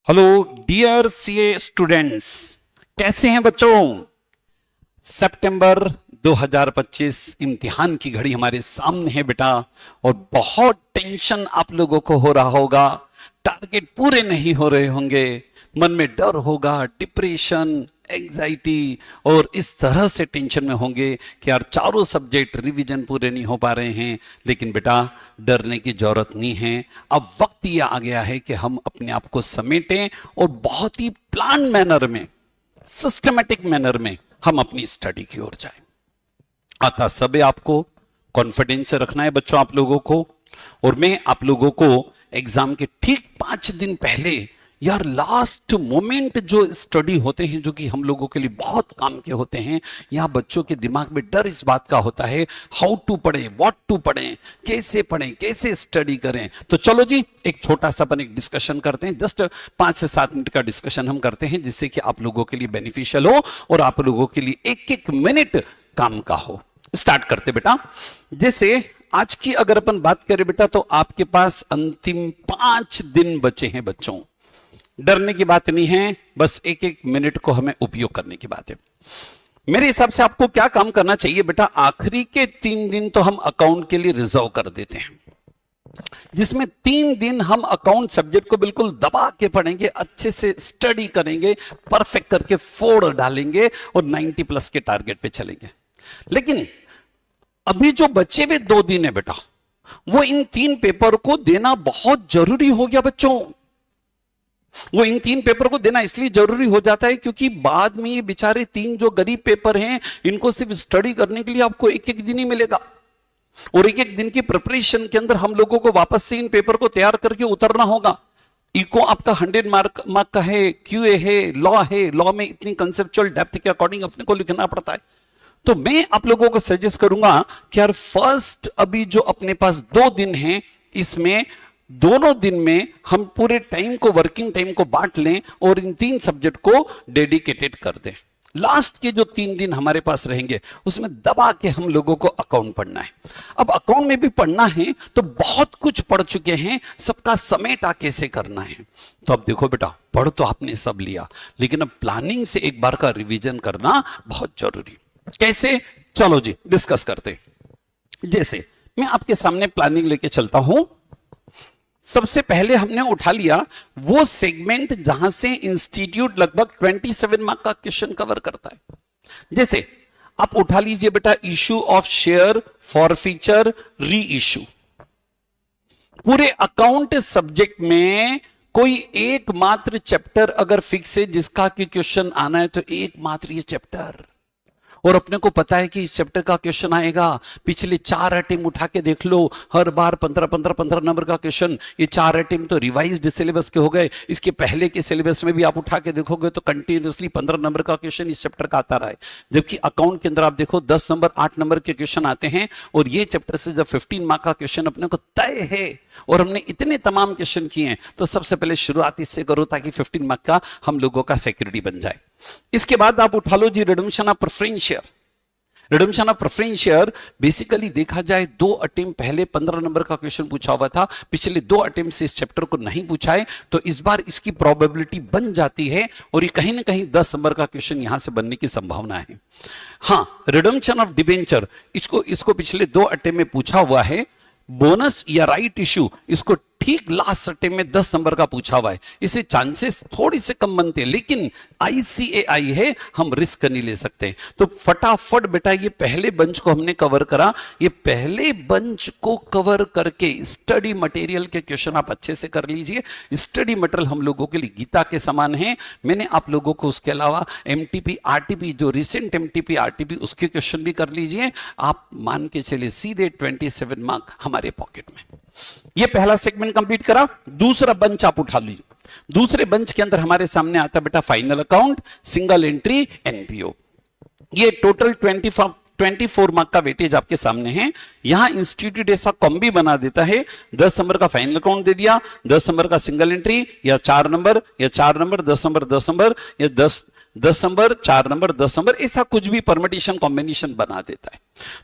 Hello dear CA students, कैसे हैं बच्चों। सितंबर 2025 इम्तिहान की घड़ी हमारे सामने है बेटा, और बहुत टेंशन आप लोगों को हो रहा होगा। टारगेट पूरे नहीं हो रहे होंगे, मन में डर होगा, डिप्रेशन, एंजाइटी, और इस तरह से टेंशन में होंगे कि यार चारों सब्जेक्ट रिवीजन पूरे नहीं हो पा रहे हैं। लेकिन बेटा डरने की जरूरत नहीं है। अब वक्त ये आ गया है कि हम अपने आप को समेटें और बहुत ही प्लान मैनर में, सिस्टमेटिक मैनर में हम अपनी स्टडी की ओर जाएं। आता सब है, आपको कॉन्फिडेंस से रखना है बच्चों आप लोगों को। और मैं आप लोगों को एग्जाम के ठीक 5 दिन पहले, यार लास्ट मोमेंट जो स्टडी होते हैं, जो कि हम लोगों के लिए बहुत काम के होते हैं, यहां बच्चों के दिमाग में डर इस बात का होता है हाउ टू पढ़ें, व्हाट टू पढ़ें, कैसे पढ़ें, कैसे स्टडी करें। तो चलो जी एक छोटा सा अपन एक डिस्कशन करते हैं। जस्ट 5 से 7 मिनट का डिस्कशन हम करते हैं, जिससे कि आप लोगों के लिए बेनिफिशियल हो और आप लोगों के लिए एक एक मिनट काम का हो। स्टार्ट करते बेटा। जैसे आज की अगर अपन बात करें बेटा, तो आपके पास अंतिम 5 दिन बचे हैं बच्चों। डरने की बात नहीं है, बस एक एक मिनट को हमें उपयोग करने की बात है। मेरे हिसाब से आपको क्या काम करना चाहिए बेटा, आखिरी के 3 दिन तो हम अकाउंट के लिए रिजर्व कर देते हैं, जिसमें 3 दिन हम अकाउंट सब्जेक्ट को बिल्कुल दबा के पढ़ेंगे, अच्छे से स्टडी करेंगे, परफेक्ट करके फोड़ डालेंगे और 90 प्लस के टारगेट पे चलेंगे। लेकिन अभी जो बचे हुए 2 दिन है बेटा, वो इन 3 पेपर को देना बहुत जरूरी हो गया बच्चों। वो इन 3 पेपर को देना इसलिए जरूरी हो जाता है क्योंकि बाद में ये बेचारे 3 जो गरीब पेपर हैं, इनको सिर्फ स्टडी करने के लिए आपको एक एक दिन ही मिलेगा, और एक एक दिन की प्रिपरेशन के अंदर हम लोगों को वापस से इन पेपर को तैयार करके उतरना होगा। इको आपका 100 मार्क का है, क्यूए है, लॉ में इतनी कंसेप्चुअल डेप्थ के अकॉर्डिंग अपने को लिखना पड़ता है। तो मैं आप लोगों को सजेस्ट करूंगा कि यार फर्स्ट अभी जो अपने पास 2 दिन हैं, इसमें दोनों दिन में हम पूरे टाइम को, वर्किंग टाइम को बांट लें और इन 3 सब्जेक्ट को डेडिकेटेड कर दें। लास्ट के जो 3 दिन हमारे पास रहेंगे, उसमें दबा के हम लोगों को अकाउंट पढ़ना है। अब अकाउंट में भी पढ़ना है तो बहुत कुछ पढ़ चुके हैं, सबका समेटा कैसे करना है। तो अब देखो बेटा, पढ़ तो आपने सब लिया, लेकिन अब प्लानिंग से एक बार का रिवीजन करना बहुत जरूरी। कैसे, चलो जी डिस्कस करते। जैसे मैं आपके सामने प्लानिंग लेके चलता हूं। सबसे पहले हमने उठा लिया वो सेगमेंट जहां से इंस्टीट्यूट लगभग 27 मार्क का क्वेश्चन कवर करता है। जैसे आप उठा लीजिए बेटा, इश्यू ऑफ शेयर, फॉरफीचर, री इश्यू। पूरे अकाउंट सब्जेक्ट में कोई एकमात्र चैप्टर अगर फिक्स है जिसका कि क्वेश्चन आना है, तो एकमात्र ये चैप्टर, और अपने को पता है कि इस चैप्टर का क्वेश्चन आएगा। पिछले 4 अटेम्प्ट उठा के देख लो, हर बार 15 नंबर का क्वेश्चन। ये 4 अटेम्प्ट तो रिवाइज्ड सिलेबस के हो गए, इसके पहले के सिलेबस में भी आप उठा के देखोगे तो कंटिन्यूअसली 15 नंबर का क्वेश्चन इस चैप्टर का आता रहा है। जबकि अकाउंट के अंदर आप देखो 10 नंबर 8 नंबर के क्वेश्चन आते हैं, और ये चैप्टर से जब 15 मार्क का क्वेश्चन अपने को तय है और हमने इतने तमाम क्वेश्चन किए हैं, तो सबसे पहले शुरुआत इससे करो ताकि 15 मार्क का हम लोगों का सिक्योरिटी बन जाए। इसके बाद आप उठा लो जी redemption of preference share. Redemption of preference share basically देखा जाए 2 अटेम्प्ट पहले 15 नंबर का क्वेश्चन पूछा हुआ था, पिछले 2 अटेम्प्ट से इस चैप्टर को नहीं पूछा है, तो इस बार इसकी प्रोबेबिलिटी बन जाती है और ये कहीं ना कहीं 10 नंबर का क्वेश्चन यहां से बनने की संभावना है। हाँ, रिडम्पशन ऑफ डिबेंचर, इसको पिछले 2 अटेम्प्ट में पूछा हुआ है। बोनस या राइट इश्यू, इसको ठीक लास्ट अटेम्प्ट में 10 नंबर का पूछा हुआ है, इसे चांसेस थोड़ी से कम बनते हैं, लेकिन आईसीएआई है, हम रिस्क नहीं ले सकते। तो फटाफट बेटा ये पहले बंच को हमने कवर करा। ये पहले बंच को कवर करके स्टडी मटेरियल के क्वेश्चन आप अच्छे से कर लीजिए। स्टडी मटेरियल हम लोगों के लिए गीता के समान है। मैंने आप लोगों को उसके अलावा एमटीपी आरटीपी, जो रिसेंट एमटीपी आरटीपी, उसके क्वेश्चन भी कर लीजिए। आप मान के चलिए सीधे 27 मार्क हमारे पॉकेट में। ये पहला सेगमेंट कंप्लीट करा। दूसरा बंच आप उठा लीजिए। दूसरे बंच के अंदर हमारे सामने आता बेटा final account, single entry, NPO. ये टोटल 24 मार्क का वेटेज आपके सामने है। यहां इंस्टीट्यूट ऐसा कॉम्बी बना देता है, 10 नंबर का फाइनल अकाउंट दे दिया, 10 नंबर का सिंगल एंट्री, या 4 नंबर, या 4 नंबर 10 नंबर 10 नंबर, या 10 नंबर 4 नंबर 10 नंबर, ऐसा कुछ भी परमिटेशन कॉम्बिनेशन बना देता है।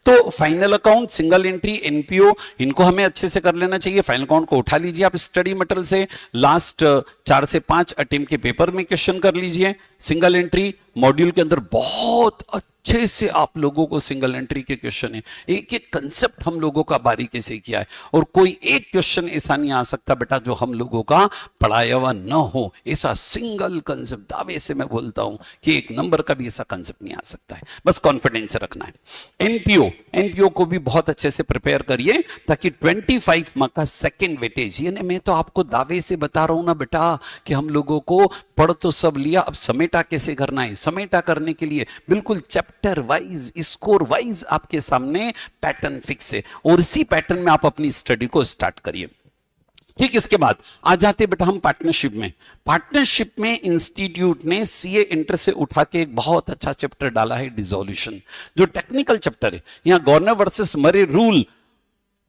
तो final account, single entry, NPO, इनको हमें अच्छे से कर लेना चाहिए। फाइनल अकाउंट को उठा लीजिए आप स्टडी मटेरियल से, लास्ट 4 से 5 अटेम्प्ट के पेपर में क्वेश्चन कर लीजिए। सिंगल एंट्री मॉड्यूल के अंदर बहुत अच्छे से आप लोगों को सिंगल एंट्री के क्वेश्चन है, एक एक कंसेप्ट हम लोगों का बारीकी से किया है, और कोई एक क्वेश्चन ऐसा नहीं आ सकता बेटा जो हम लोगों का पढ़ाया हुआ न हो। ऐसा सिंगल कंसेप्ट दावे से मैं बोलता हूं कि एक नंबर का भी ऐसा कंसेप्ट नहीं आ सकता है, बस कॉन्फिडेंस रखना है। एनपीओ को भी बहुत अच्छे से प्रिपेयर करिए ताकि 25 मार्क का सेकंड वेटेज, यानी मैं तो आपको दावे से बता रहा हूं ना बेटा कि हम लोगों को पढ़ तो सब लिया, अब समेटा कैसे करना है। समेटा करने के लिए बिल्कुल चैप्टर वाइज, स्कोर वाइज आपके सामने पैटर्न फिक्स है, और इसी पैटर्न में आप अपनी स्टडी को स्टार्ट करिए। ठीक, इसके बाद आ जाते बेटा हम पार्टनरशिप में। पार्टनरशिप में इंस्टीट्यूट ने सीए इंटर से उठा के एक बहुत अच्छा चैप्टर डाला है, डिसोल्यूशन, जो टेक्निकल चैप्टर है। यहां governor versus Murray rule,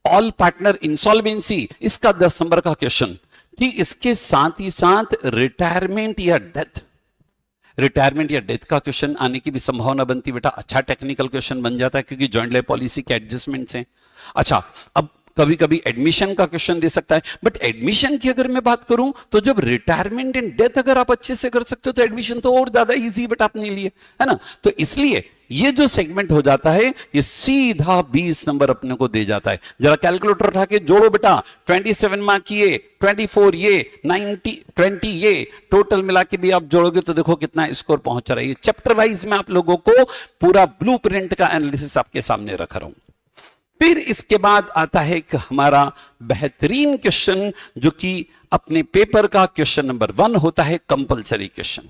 all partner insolvency, इसका 10 नंबर का क्वेश्चन। ठीक, इसके साथ ही साथ रिटायरमेंट या डेथ का क्वेश्चन आने की भी संभावना बनती बेटा। अच्छा टेक्निकल क्वेश्चन बन जाता है क्योंकि जॉइंट लाइफ पॉलिसी के एडजस्टमेंट्स हैं। अच्छा, अब कभी कभी एडमिशन का क्वेश्चन दे सकता है, बट एडमिशन की अगर मैं बात करूं तो जब रिटायरमेंट एंड डेथ अगर आप अच्छे से कर सकते हो तो एडमिशन तो और ज्यादा इजी बेटा अपने लिए, है ना। तो इसलिए ये जो सेगमेंट हो जाता है ये सीधा 20 नंबर अपने को दे जाता है। जरा कैलकुलेटर उठा के जोड़ो बेटा, 27 मार्क ये, 24 ये, 90 20 ये, टोटल मिला के भी आप जोड़ोगे तो देखो कितना स्कोर पहुंच रहा है। चैप्टर वाइज में आप लोगों को पूरा ब्लूप्रिंट का एनालिसिस आपके सामने रख रहा हूं। फिर इसके बाद आता है एक हमारा बेहतरीन क्वेश्चन जो कि अपने पेपर का क्वेश्चन नंबर 1 होता है, कंपलसरी क्वेश्चन।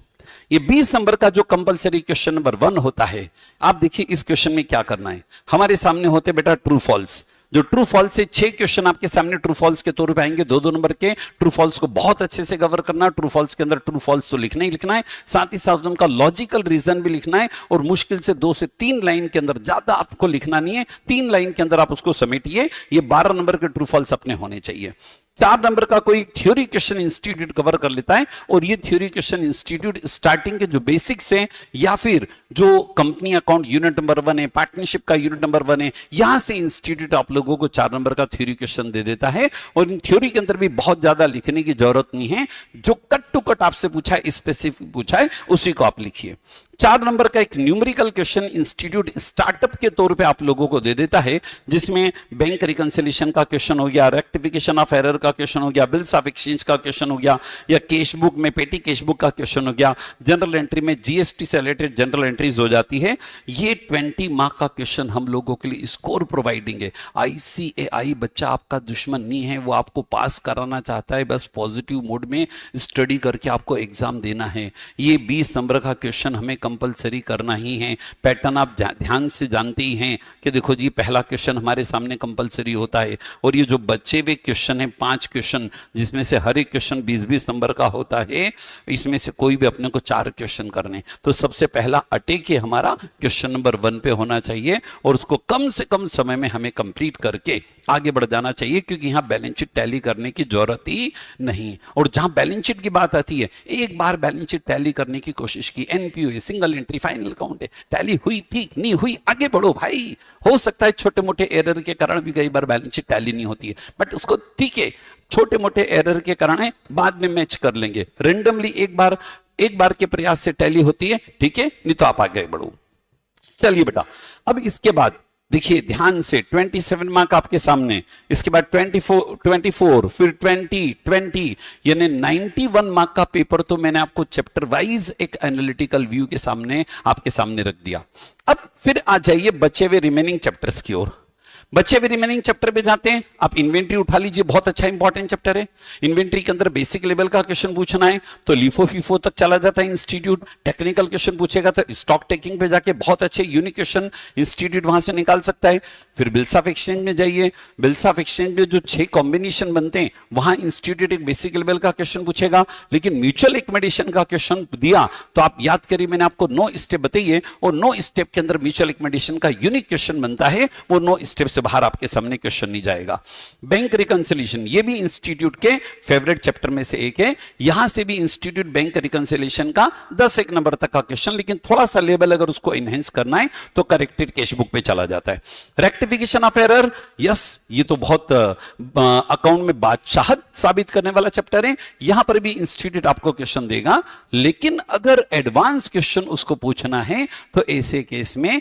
ये 20 नंबर का जो कंपलसरी क्वेश्चन नंबर 1 होता है, आप देखिए इस क्वेश्चन में क्या करना है। हमारे सामने होते बेटा ट्रू फॉल्स, जो ट्रू फॉल्स से 6 क्वेश्चन आपके सामने ट्रू फॉल्स के तौर पे आएंगे, 2-2 नंबर के। ट्रू फॉल्स को बहुत अच्छे से कवर करना। ट्रू फॉल्स के अंदर ट्रू फॉल्स तो लिखना ही लिखना है, साथ ही साथ उनका लॉजिकल रीजन भी लिखना है, और मुश्किल से 2 से 3 लाइन के अंदर, ज्यादा आपको लिखना नहीं है, 3 लाइन के अंदर आप उसको समेटिए। ये 12 नंबर के ट्रू फॉल्स अपने होने चाहिए। 4 नंबर का कोई थ्योरी क्वेश्चन इंस्टीट्यूट कवर कर लेता है, और ये थ्योरी क्वेश्चन इंस्टीट्यूट स्टार्टिंग के जो बेसिक्स हैं या फिर जो कंपनी अकाउंट यूनिट नंबर 1 है, पार्टनरशिप का यूनिट नंबर 1 है, यहां से इंस्टीट्यूट आप लोगों को 4 नंबर का थ्योरी क्वेश्चन दे देता है। और इन थ्योरी के अंदर भी बहुत ज्यादा लिखने की जरूरत नहीं है, जो कट टू कट आपसे पूछा है, स्पेसिफिक पूछा है, उसी को आप लिखिए। 4 नंबर का एक न्यूमेरिकल क्वेश्चन इंस्टीट्यूट स्टार्टअप के तौर पे आप लोगों को दे देता है, जिसमें बैंक रिकंसिलिएशन का क्वेश्चन हो गया, रेक्टिफिकेशन ऑफ एरर का क्वेश्चन हो गया, बिल्स ऑफ एक्सचेंज का क्वेश्चन हो गया, या कैश बुक में पेटी कैश बुक का क्वेश्चन हो गया, जनरल एंट्री में जीएसटी से रिलेटेड जनरल एंट्रीज हो जाती है। ये 20 मार्क का क्वेश्चन हम लोगों के लिए स्कोर प्रोवाइडिंग है। ICAI बच्चा आपका दुश्मन नहीं है, वो आपको पास कराना चाहता है, बस पॉजिटिव मोड में स्टडी करके आपको एग्जाम देना है। ये 20 नंबर का क्वेश्चन हमें कंपलसरी करना ही है। पैटर्न आप ध्यान से जानते ही हैं कि देखो जी, पहला क्वेश्चन हमारे सामने कंपलसरी होता है, और ये जो बचे हुए क्वेश्चन है 5 क्वेश्चन, जिसमें से हर एक क्वेश्चन 20-20 नंबर का होता है, इसमें से कोई भी अपने को 4 क्वेश्चन करने। तो सबसे पहला अटैक ही हमारा क्वेश्चन नंबर 1 पे होना चाहिए, और उसको कम से कम समय में हमें कंप्लीट करके आगे बढ़ जाना चाहिए, क्योंकि यहां बैलेंस शीट टैली करने की जरूरत ही नहीं। और जहां बैलेंस शीट की बात आती है, एक बार बैलेंस शीट टैली करने की कोशिश की, एनपीओ है, सिंगल एंट्री, फाइनल अकाउंट है, टैली हुई ठीक, नहीं हुई आगे बढ़ो भाई। हो सकता है छोटे मोटे एरर के कारण भी कई बार बैलेंस शीट टैली नहीं होती है, बट उसको ठीक है, छोटे मोटे एरर के कारण है, बाद में मैच कर लेंगे। रेंडमली एक बार के प्रयास से टैली होती है, ठीक है, नहीं तो आप आगे बढ़ो। चलिए बेटा, अब इसके बाद देखिए ध्यान से, 27 मार्क आपके सामने, इसके बाद 24 फिर 20 यानी 91 मार्क का पेपर तो मैंने आपको चैप्टर वाइज एक एनालिटिकल व्यू के सामने आपके सामने रख दिया। अब फिर आ जाइए बचे हुए रिमेनिंग चैप्टर्स की ओर। बच्चे भी रिमेनिंग चैप्टर पे जाते हैं। आप इन्वेंट्री उठा लीजिए, बहुत अच्छा इंपॉर्टेंट चैप्टर है। इन्वेंट्री के अंदर बेसिक लेवल का क्वेश्चन पूछना है तो लिफो फीफो तक चला जाता है इंस्टीट्यूट। टेक्निकल क्वेश्चन पूछेगा तो स्टॉक टेकिंग पे जाके बहुत अच्छे यूनिक क्वेश्चन इंस्टीट्यूट वहां से निकाल सकता है। फिर बिल्स ऑफ एक्सचेंज में जाइए, बिल्स ऑफ एक्सचेंज में जो 6 कॉम्बिनेशन बनते हैं वहां इंस्टीट्यूट एक बेसिक लेवल का क्वेश्चन पूछेगा। लेकिन म्यूचुअल एक्मेडिशन का क्वेश्चन दिया तो आप याद करिए, मैंने आपको 9 स्टेप बताइए और 9 स्टेप के अंदर म्यूचुअल एक्मेडिशन का यूनिक क्वेश्चन बनता है, वो 9 स्टेप से से बाहर आपके सामने क्वेश्चन नहीं जाएगा। बैंक रिकंसिलिएशन, ये भी इंस्टीट्यूट के फेवरेट चैप्टर में से एक है। यहां से भी इंस्टीट्यूट बैंक रिकंसिलिएशन का 10 एक नंबर तक का क्वेश्चन, लेकिन थोड़ा सा लेवल अगर उसको एनहेंस करना है तो करेक्टेड कैश बुक पे चला जाता है। रेक्टिफिकेशन ऑफ एरर, यस, ये तो बहुत अकाउंट में बादशाहत साबित करने वाला चैप्टर है। यहां पर भी इंस्टीट्यूट आपको क्वेश्चन देगा, लेकिन अगर एडवांस क्वेश्चन उसको पूछना है तो ऐसे केस में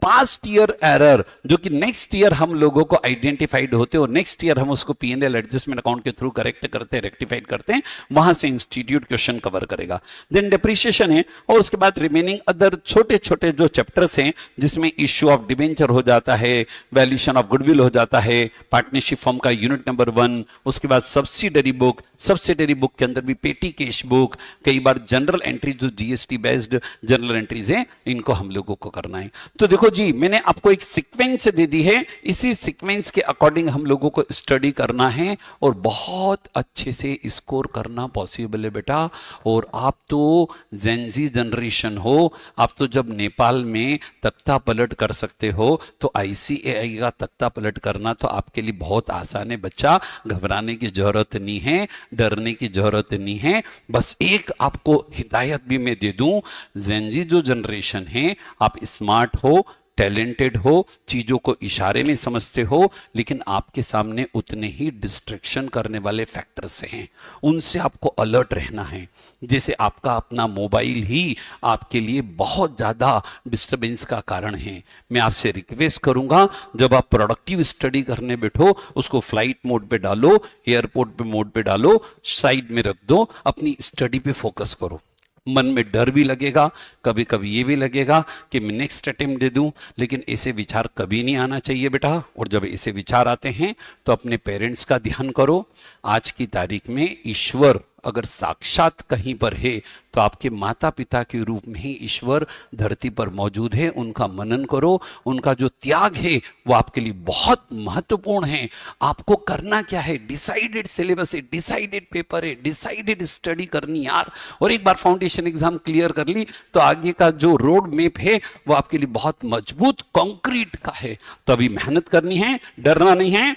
पास्ट ईयर एरर, जो कि नेक्स्ट ईयर हम लोगों को आइडेंटिफाइड होते और नेक्स्ट ईयर हम उसको पीएनएल एडजस्टमेंट अकाउंट के थ्रू करेक्ट करते हैं, रेक्टिफाइड करते हैं, वहां से इंस्टीट्यूट क्वेश्चन कवर करेगा। देन डिप्रिसिएशन है, और उसके बाद रिमेनिंग अदर छोटे छोटे जो चैप्टर्स हैं जिसमें इश्यू ऑफ डिबेंचर हो जाता है, वैल्यूएशन ऑफ गुडविल हो जाता है, पार्टनरशिप फॉर्म का यूनिट नंबर 1, उसके बाद सब्सिडरी बुक, सब्सिडरी बुक के अंदर भी पेटी कैश बुक, कई बार जनरल एंट्री जो जीएसटी बेस्ड जनरल एंट्रीज हैं, इनको हम लोगों को करना है। तो देखो जी, मैंने आपको एक सीक्वेंस दे दी है, इसी सीक्वेंस के अकॉर्डिंग हम लोगों को स्टडी करना है और बहुत अच्छे से स्कोर करना पॉसिबल है बेटा। और आप तो जेनजी जनरेशन हो, आप तो जब नेपाल में तख्ता पलट कर सकते हो तो आईसीएआई का तख्ता पलट करना तो आपके लिए बहुत आसान है बच्चा। घबराने की जरूरत नहीं है, डरने की जरूरत नहीं है। बस एक आपको हिदायत भी मैं दे दूं, जेनजी जो जनरेशन है, आप स्मार्ट हो, टैलेंटेड हो, चीजों को इशारे में समझते हो, लेकिन आपके सामने उतने ही डिस्ट्रैक्शन करने वाले फैक्टर्स हैं, उनसे आपको अलर्ट रहना है। जैसे आपका अपना मोबाइल ही आपके लिए बहुत ज्यादा डिस्टरबेंस का कारण है। मैं आपसे रिक्वेस्ट करूंगा, जब आप प्रोडक्टिव स्टडी करने बैठो, उसको फ्लाइट मोड पे डालो, एयरपोर्ट पे मोड पे डालो, साइड में रख दो, अपनी स्टडी पे फोकस करो। मन में डर भी लगेगा, कभी कभी ये भी लगेगा कि मैं नेक्स्ट अटेम्प्ट दे दूं, लेकिन ऐसे विचार कभी नहीं आना चाहिए बेटा। और जब ऐसे विचार आते हैं तो अपने पेरेंट्स का ध्यान करो। आज की तारीख में ईश्वर अगर साक्षात कहीं पर है तो आपके माता पिता के रूप में ही ईश्वर धरती पर मौजूद है। उनका मनन करो, उनका जो त्याग है वो आपके लिए बहुत महत्वपूर्ण है। आपको करना क्या है, डिसाइडेड सिलेबस है, डिसाइडेड पेपर है, डिसाइडेड स्टडी करनी यार। और एक बार फाउंडेशन एग्जाम क्लियर कर ली तो आगे का जो रोड मैप है वो आपके लिए बहुत मजबूत कंक्रीट का है। तो अभी मेहनत करनी है, डरना नहीं है।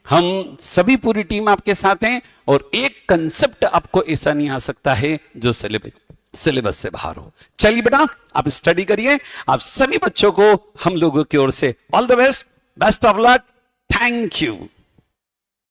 हम सभी पूरी टीम आपके साथ हैं और एक कंसेप्ट आपको ऐसा नहीं आ सकता है जो सिलेबस से बाहर हो। चलिए बेटा, आप स्टडी करिए। आप सभी बच्चों को हम लोगों की ओर से all the best, best of luck, thank you.